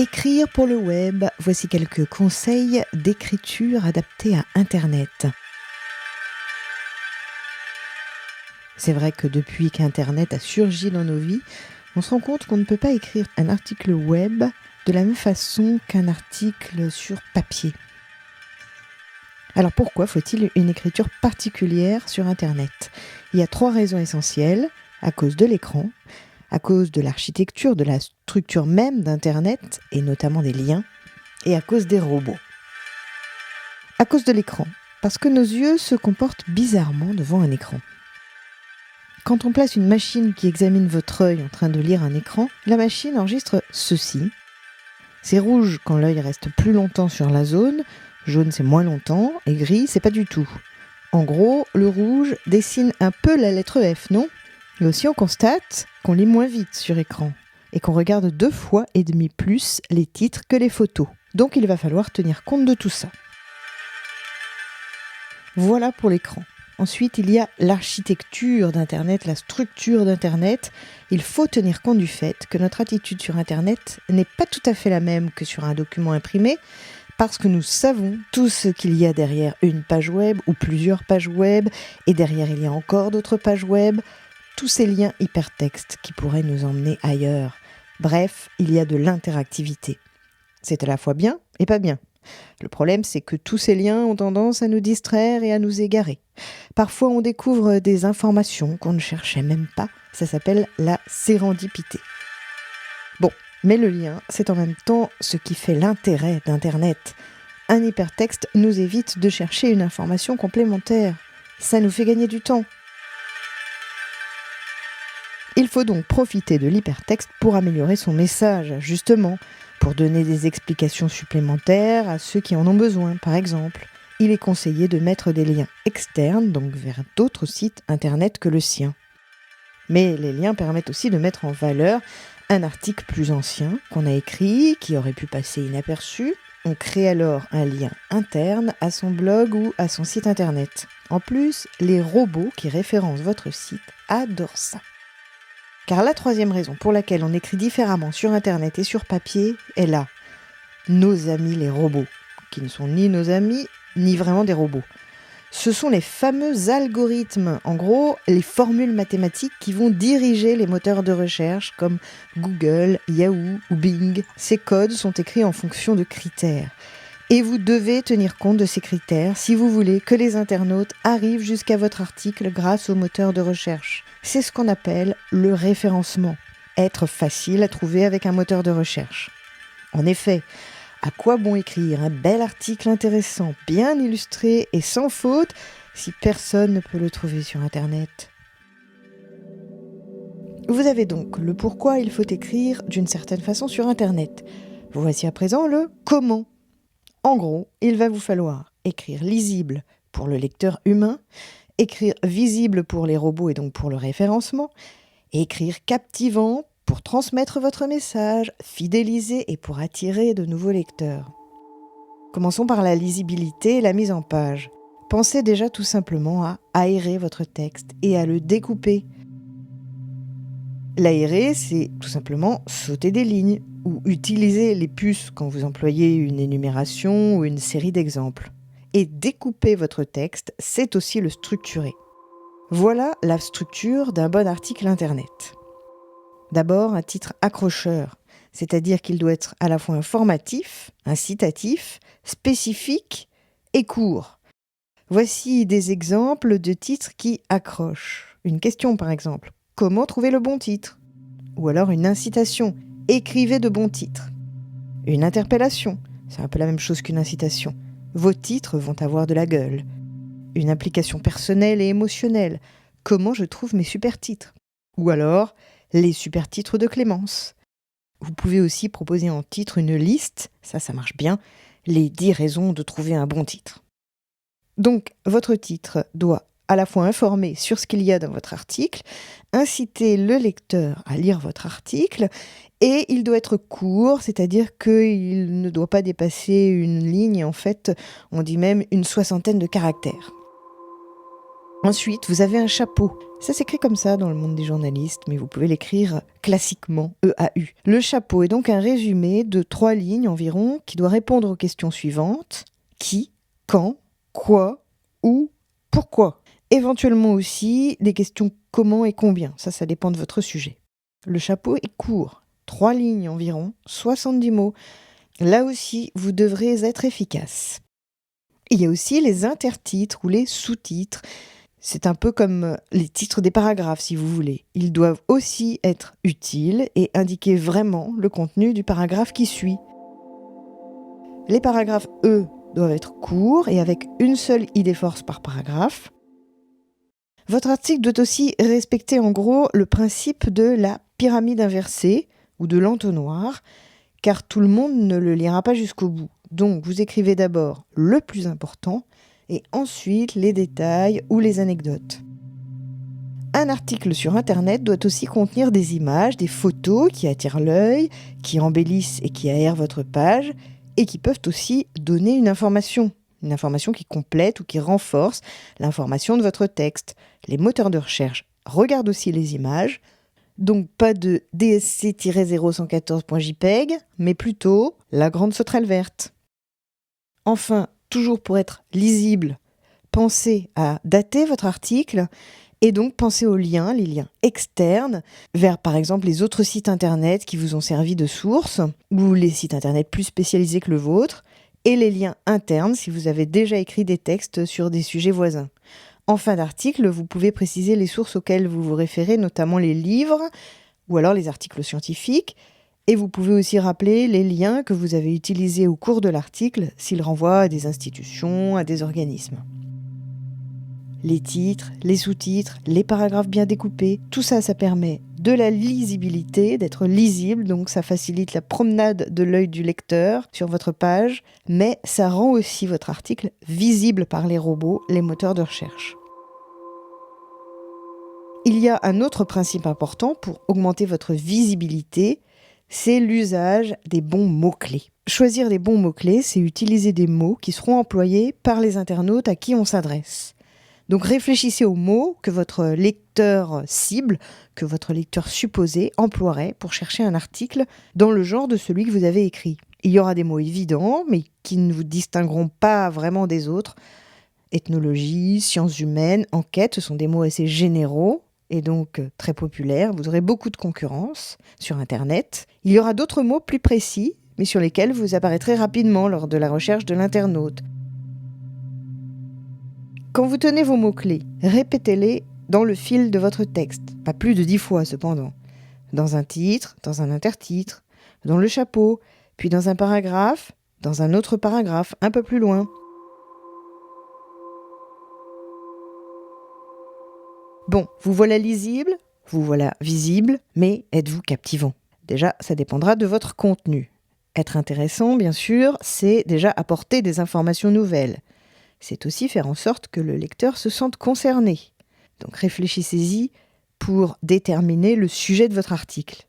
Écrire pour le web, voici quelques conseils d'écriture adaptés à Internet. C'est vrai que depuis qu'Internet a surgi dans nos vies, on se rend compte qu'on ne peut pas écrire un article web de la même façon qu'un article sur papier. Alors pourquoi faut-il une écriture particulière sur Internet ? Il y a 3 raisons essentielles, à cause de l'écran, à cause de l'architecture, de la structure même d'Internet, et notamment des liens, et à cause des robots. À cause de l'écran, parce que nos yeux se comportent bizarrement devant un écran. Quand on place une machine qui examine votre œil en train de lire un écran, la machine enregistre ceci. C'est rouge quand l'œil reste plus longtemps sur la zone, jaune c'est moins longtemps, et gris c'est pas du tout. En gros, le rouge dessine un peu la lettre F, non ? Et aussi on constate qu'on lit moins vite sur écran et qu'on regarde 2,5 fois plus les titres que les photos. Donc il va falloir tenir compte de tout ça. Voilà pour l'écran. Ensuite, il y a l'architecture d'Internet, la structure d'Internet. Il faut tenir compte du fait que notre attitude sur Internet n'est pas tout à fait la même que sur un document imprimé, parce que nous savons tout ce qu'il y a derrière une page web ou plusieurs pages web, et derrière il y a encore d'autres pages web, tous ces liens hypertextes qui pourraient nous emmener ailleurs. Bref, il y a de l'interactivité. C'est à la fois bien et pas bien. Le problème, c'est que tous ces liens ont tendance à nous distraire et à nous égarer. Parfois, on découvre des informations qu'on ne cherchait même pas. Ça s'appelle la sérendipité. Bon, mais le lien, c'est en même temps ce qui fait l'intérêt d'Internet. Un hypertexte nous évite de chercher une information complémentaire. Ça nous fait gagner du temps. Il faut donc profiter de l'hypertexte pour améliorer son message, justement, pour donner des explications supplémentaires à ceux qui en ont besoin, par exemple. Il est conseillé de mettre des liens externes, donc vers d'autres sites internet que le sien. Mais les liens permettent aussi de mettre en valeur un article plus ancien qu'on a écrit, qui aurait pu passer inaperçu. On crée alors un lien interne à son blog ou à son site internet. En plus, les robots qui référencent votre site adorent ça. Car la 3e raison pour laquelle on écrit différemment sur Internet et sur papier est là. Nos amis les robots, qui ne sont ni nos amis, ni vraiment des robots. Ce sont les fameux algorithmes, en gros, les formules mathématiques qui vont diriger les moteurs de recherche comme Google, Yahoo ou Bing. Ces codes sont écrits en fonction de critères. Et vous devez tenir compte de ces critères si vous voulez que les internautes arrivent jusqu'à votre article grâce au moteur de recherche. C'est ce qu'on appelle le référencement. Être facile à trouver avec un moteur de recherche. En effet, à quoi bon écrire un bel article intéressant, bien illustré et sans faute si personne ne peut le trouver sur Internet ? Vous avez donc le pourquoi il faut écrire d'une certaine façon sur Internet. Voici à présent le comment. En gros, il va vous falloir écrire lisible pour le lecteur humain, écrire visible pour les robots et donc pour le référencement, et écrire captivant pour transmettre votre message, fidéliser et pour attirer de nouveaux lecteurs. Commençons par la lisibilité et la mise en page. Pensez déjà tout simplement à aérer votre texte et à le découper. L'aérer, c'est tout simplement sauter des lignes ou utiliser les puces quand vous employez une énumération ou une série d'exemples. Et découper votre texte, c'est aussi le structurer. Voilà la structure d'un bon article Internet. D'abord, un titre accrocheur, c'est-à-dire qu'il doit être à la fois informatif, incitatif, spécifique et court. Voici des exemples de titres qui accrochent. Une question par exemple, comment trouver le bon titre ? Ou alors une incitation, écrivez de bons titres. Une interpellation, c'est un peu la même chose qu'une incitation. Vos titres vont avoir de la gueule. Une implication personnelle et émotionnelle, comment je trouve mes super titres ? Ou alors, les super titres de Clémence. Vous pouvez aussi proposer en titre une liste, ça marche bien, les 10 raisons de trouver un bon titre. Donc, votre titre doit à la fois informer sur ce qu'il y a dans votre article, inciter le lecteur à lire votre article, et il doit être court, c'est-à-dire qu'il ne doit pas dépasser une ligne, en fait, on dit même une 60aine de caractères. Ensuite, vous avez un chapeau. Ça s'écrit comme ça dans le monde des journalistes, mais vous pouvez l'écrire classiquement, EAU. Le chapeau est donc un résumé de 3 lignes environ qui doit répondre aux questions suivantes. Qui, quand, quoi, où, pourquoi. Éventuellement aussi des questions comment et combien. Ça dépend de votre sujet. Le chapeau est court, 3 lignes environ, 70 mots. Là aussi, vous devrez être efficace. Il y a aussi les intertitres ou les sous-titres. C'est un peu comme les titres des paragraphes, si vous voulez. Ils doivent aussi être utiles et indiquer vraiment le contenu du paragraphe qui suit. Les paragraphes, eux, doivent être courts et avec une seule idée force par paragraphe. Votre article doit aussi respecter en gros le principe de la pyramide inversée ou de l'entonnoir, car tout le monde ne le lira pas jusqu'au bout. Donc vous écrivez d'abord le plus important et ensuite les détails ou les anecdotes. Un article sur Internet doit aussi contenir des images, des photos qui attirent l'œil, qui embellissent et qui aèrent votre page et qui peuvent aussi donner une information qui complète ou qui renforce l'information de votre texte. Les moteurs de recherche regardent aussi les images, donc pas de dsc-0114.jpg, mais plutôt la grande sauterelle verte. Enfin, toujours pour être lisible, pensez à dater votre article et donc pensez aux liens, les liens externes, vers par exemple les autres sites internet qui vous ont servi de source, ou les sites internet plus spécialisés que le vôtre, et les liens internes si vous avez déjà écrit des textes sur des sujets voisins. En fin d'article, vous pouvez préciser les sources auxquelles vous vous référez, notamment les livres, ou alors les articles scientifiques, et vous pouvez aussi rappeler les liens que vous avez utilisés au cours de l'article s'ils renvoient à des institutions, à des organismes. Les titres, les sous-titres, les paragraphes bien découpés, tout ça, ça permet de la lisibilité, d'être lisible, donc ça facilite la promenade de l'œil du lecteur sur votre page, mais ça rend aussi votre article visible par les robots, les moteurs de recherche. Il y a un autre principe important pour augmenter votre visibilité, c'est l'usage des bons mots-clés. Choisir des bons mots-clés, c'est utiliser des mots qui seront employés par les internautes à qui on s'adresse. Donc réfléchissez aux mots que votre lecteur cible, que votre lecteur supposé emploierait pour chercher un article dans le genre de celui que vous avez écrit. Il y aura des mots évidents, mais qui ne vous distingueront pas vraiment des autres. Ethnologie, sciences humaines, enquête, ce sont des mots assez généraux et donc très populaires. Vous aurez beaucoup de concurrence sur Internet. Il y aura d'autres mots plus précis, mais sur lesquels vous apparaîtrez rapidement lors de la recherche de l'internaute. Quand vous tenez vos mots-clés, répétez-les dans le fil de votre texte, pas plus de 10 fois cependant. Dans un titre, dans un intertitre, dans le chapeau, puis dans un paragraphe, dans un autre paragraphe, un peu plus loin. Bon, vous voilà lisible, vous voilà visible, mais êtes-vous captivant ? Déjà, ça dépendra de votre contenu. Être intéressant, bien sûr, c'est déjà apporter des informations nouvelles. C'est aussi faire en sorte que le lecteur se sente concerné. Donc réfléchissez-y pour déterminer le sujet de votre article.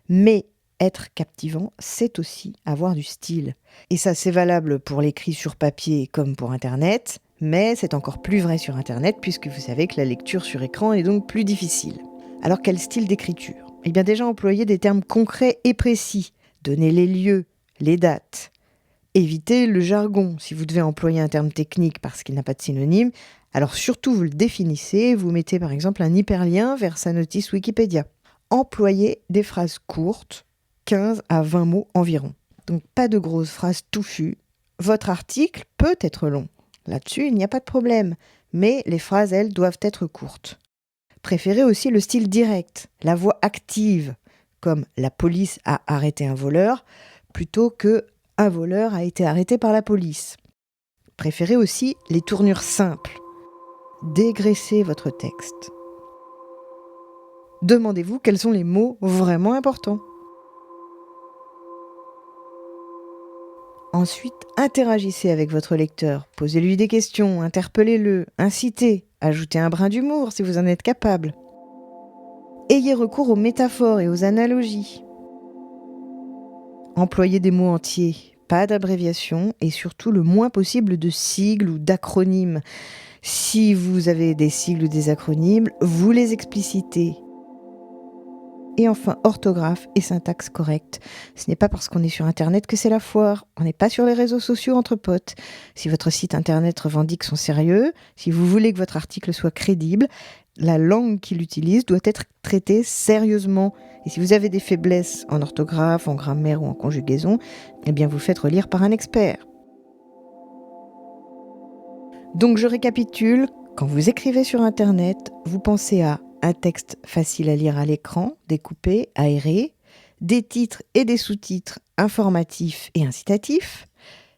Mais être captivant, c'est aussi avoir du style. Et ça, c'est valable pour l'écrit sur papier comme pour Internet, mais c'est encore plus vrai sur Internet puisque vous savez que la lecture sur écran est donc plus difficile. Alors quel style d'écriture ? Eh bien déjà employer des termes concrets et précis, donner les lieux, les dates. Évitez le jargon. Si vous devez employer un terme technique parce qu'il n'a pas de synonyme, alors surtout vous le définissez, vous mettez par exemple un hyperlien vers sa notice Wikipédia. Employez des phrases courtes, 15 à 20 mots environ. Donc pas de grosses phrases touffues. Votre article peut être long. Là-dessus, il n'y a pas de problème. Mais les phrases, elles, doivent être courtes. Préférez aussi le style direct, la voix active, comme « la police a arrêté un voleur », plutôt que « un voleur a été arrêté par la police ». Préférez aussi les tournures simples. Dégraissez votre texte. Demandez-vous quels sont les mots vraiment importants. Ensuite, interagissez avec votre lecteur. Posez-lui des questions, interpellez-le, incitez, ajoutez un brin d'humour si vous en êtes capable. Ayez recours aux métaphores et aux analogies. Employez des mots entiers, pas d'abréviations et surtout le moins possible de sigles ou d'acronymes. Si vous avez des sigles ou des acronymes, vous les explicitez. Et enfin, orthographe et syntaxe correcte. Ce n'est pas parce qu'on est sur Internet que c'est la foire. On n'est pas sur les réseaux sociaux entre potes. Si votre site Internet revendique son sérieux, si vous voulez que votre article soit crédible, la langue qu'il utilise doit être traitée sérieusement. Et si vous avez des faiblesses en orthographe, en grammaire ou en conjugaison, eh bien vous faites relire par un expert. Donc je récapitule, quand vous écrivez sur Internet, vous pensez à un texte facile à lire à l'écran, découpé, aéré, des titres et des sous-titres informatifs et incitatifs,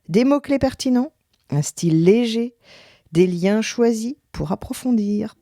des mots-clés pertinents, un style léger, des liens choisis pour approfondir.